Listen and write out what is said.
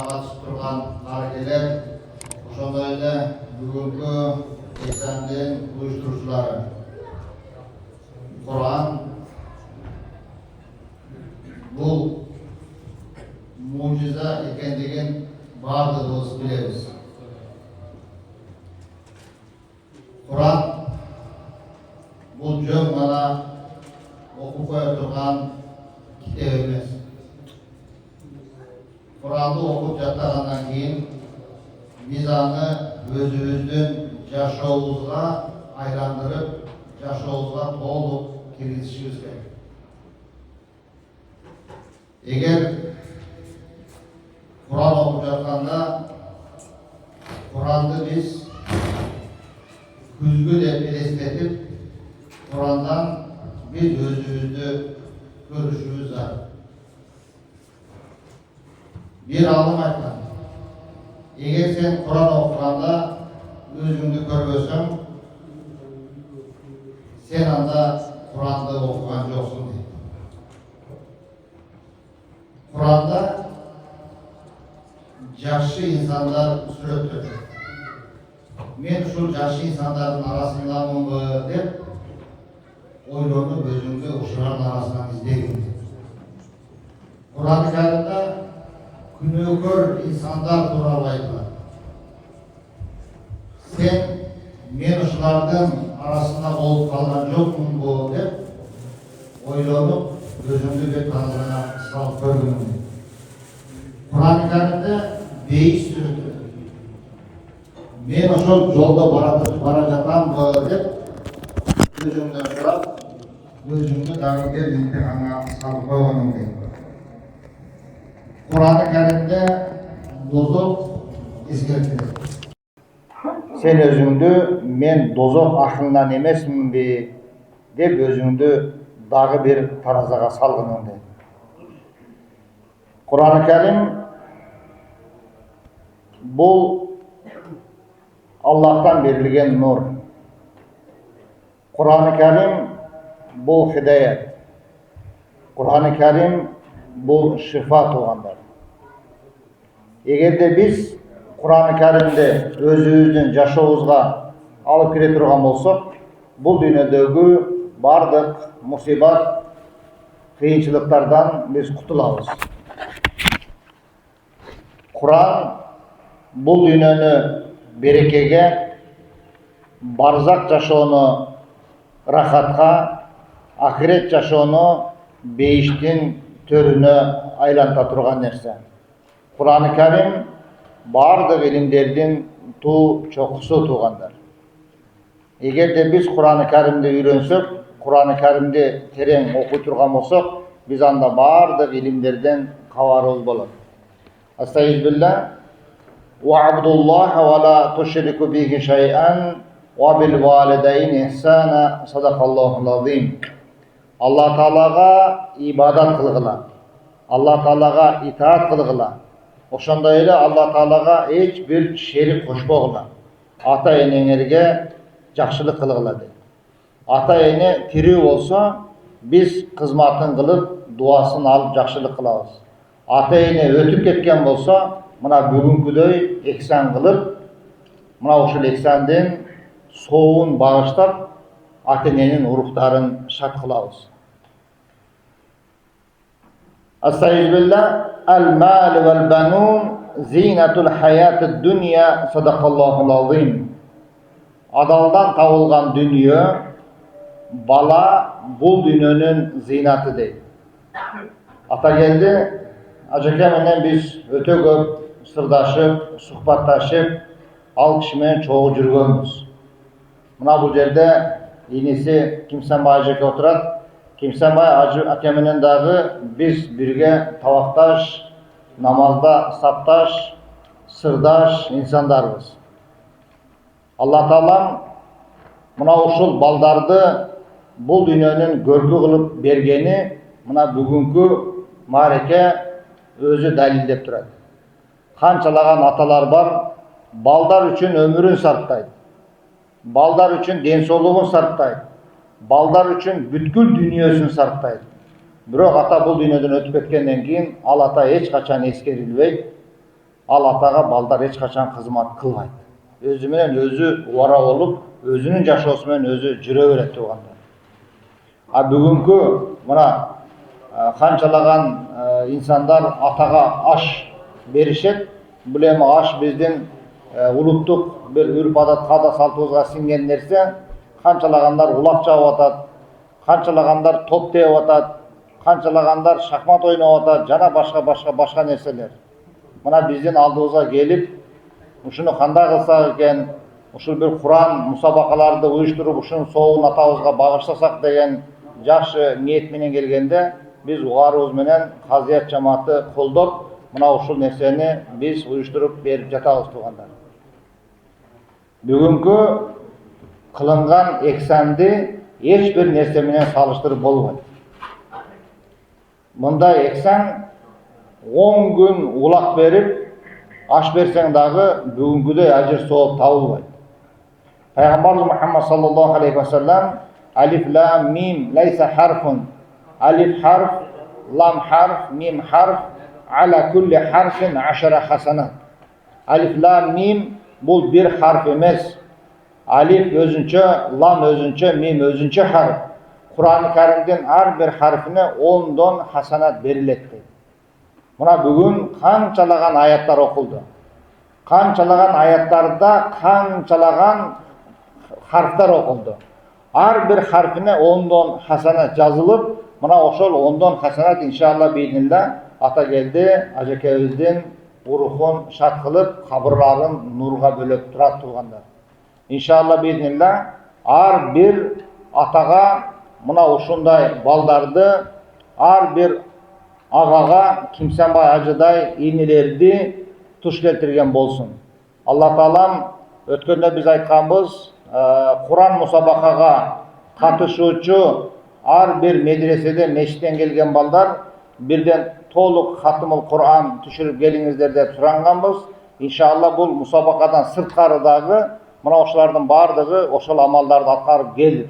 қатысып тұрған қарекелер, ошондой эле бүгүнкү экзамендин уюштуруучулары. Кур'ан бул мужиза экендигин бардыгыбыз билебиз. Кур'ан бул жөн гана окуп кое турган китеп эмес. Кур'анды окуп жаттагандан кийин биз аны өзүбүздүн жашообузга айландырып, жашообузга толук киргизишибиз керек. Эгер Кур'ан окуп жатканда Кур'анды биз күзгү деп элестетип, Кур'андан биз өзүбүздү көрүшүбүз зарыл. Bir alım aytқан. Егер сен Құран оқығанда өзіңді көрбесең, сен анда Құранды оқыған жоқсың дейді. Құранда жақсы инсандар сүрөттөлгөн. Мен ушул жақсы инсандардын арасындамынбы деп ойлонуп өзүңдү ушулардын арасынан издегин. Құран кәрімде күнөөкөр инсандар тууралуу айтылат. Сен мен ушулардын арасында болуп калган жокмунбу деп ойлонуп өзүңдү бет алдына салып көргүн. Кур'ан кәрімде бейиш сүрөттөлгөн. Мен ошол жолдо бара жатамбы деп өзүңдөн сурап, өзүңдү дагы бир имтиханга салып койгонуң дейт. Kur'an-ı Kerim'de dozok eskертилет. Sen özüңdү men dozok akılından emesminби деп өзүңдү дагы бир таразага салгынын дейт. Kur'an-ı Kerim бул Allah'tan берилген нур. Kur'an-ı Kerim бул хидаят. Kur'an-ı Kerim бул шифа тугандар. Эгерде биз Кур'ан-ы Кәрімді өзүбүздүн жашообузга алып кире турган болсок, бул дүйнөдөгү бардык мусибат, кыйынчылыктардан биз кутулабыз. Кур'ан бул дүйнөнү берекеге, барзак жашоону рахатка, ахирет жашоону бейиштин төрүнө айланта турган нерсе. Kur'an-ı Kerim бардык илимдердин туу чокусу тугандар. Эгерде биз Kur'an-ı Kerimди үйрөнсөк, Kur'an-ı Kerimди терең окуй турган болсок, биз анда бардык илимдерден кабарыбыз болот. Астагфируллах ва абдуллаха ва ла тушрику биhi шай'ан ва бил валидайни ихсана. Садакаллахул азим. Алла Таалага ибадат кылгыла. Алла Таалага итаат кылгыла. Ошондой эле Алла Таалага эч бир шерик кошпогула. Ата энеңерге жакшылык кылгыла дейт. Ата эне тирүү болсо, биз кызматын кылып, дуасын алып жакшылык кылабыз. Ата эне өтүп кеткен болсо, мына бүгүнкүдөй эксан кылып, мына ушул эксандын соогун багыштап, ата эненин уруктарын шат кылабыз. Estağfirullah. El-mal vel-banun zinatul hayatid dunya. Sadakallahul azim. Adaldan табылган dünya, bala bul dünyanın zinatı deydi. Ata geldi, Ajaka менен biz öte көп sırdaşıp, suhbatlaşıp, al kişi менен çoğu жүргөнбүз. Mına bu jerde inisi Kimsenbay Ajaka oturat. Kimsenbay aka менен дагы biz birge tabaktaş, namazda saptaş, sırdaş insandarбыз. Allah Taala mına ушул балдарды бул дүйнөнүн көркү кылып бергени мына бүгүнкү мареке өзү далилдеп турат. Канчалаган аталар бар, балдар үчүн өмүрүн сарптайт. Балдар үчүн ден соолугун сарптайт. Балдар үчүн бүткүл дүйнөсүн сарптайт. Бирок ата бул дүйнөдөн өтүп кеткенден кийин ал ата эч качан эскерилбейт. Ал атага балдар эч качан кызмат кылбайт. Өзү менен өзү убара болуп, өзүнүн жашоосу менен өзү жүрө берет туугандар. А бүгүнкү мына канчалаган инсандар атага аш беришет. Бул эми аш биздин улуттук бир үрп адат, каада салтыбызга сиңген нерсе. Канчалагандар улак чабып атат, канчалагандар топ тееп атат, канчалагандар шахмат ойноп атат, жана башка нерселер. Мына биздин алдыбызга келип, ушуну кандай кылсак экен, ушул бир Куран мусабакаларды уюштуруп, ушунун соогун атабызга багышласак деген жакшы ниет менен келгенде, биз угарыбыз менен казыят жамааты колдоп, мына ушул нерсени биз уюштуруп берип жатабыз туугандар. Бүгүнкү кылынган эксанды эч бир нерсе менен салыштырып болбойт. Мындай эксан 10 күн улак берип, аш берсең дагы бүгүнкүдөй ажыр сооп табылбайт. Пайгамбарыбыз Мухаммад саллаллаху алейхи ва саллям алиф лам мим лайса харфун, алиф харф, лам харф, мим харф, аля кулли харфин 10 хасанат. Алиф лам мим бул бир харф эмес. Алиф өзүнчө, лам өзүнчө, мим өзүнчө харф. Куран-ы Каримдин ар бир харфине 10 хасанат берилет дейт. Мына бүгүн канчалаган аяттар окулду. Канчалаган аяттарда канчалаган харфтар окулду. Ар бир харфине 10 хасанат жазылып, мына ошол 10 хасанат иншалла бийнилла ата келди ажекебиздин урухун шат кылып, кабырларын нурга бөлөп турат туугандар. Иншалла бийнилла ар бир атага мына ушундай балдарды, ар бир агага Кимсанбай ажыдай инелерди туш келтирген болсун. Алла Таалам өткөндө биз айтканбыз, Куран мусабакага катышуучу ар бир медреседе, мечиттен келген балдар бирден толук хатымыл Куран түшүрүп келиңиздер деп суранганбыз. Иншалла бул мусабакадан сырткары дагы мына ошолордун бардыгы ошол амалдарды аткарып келди.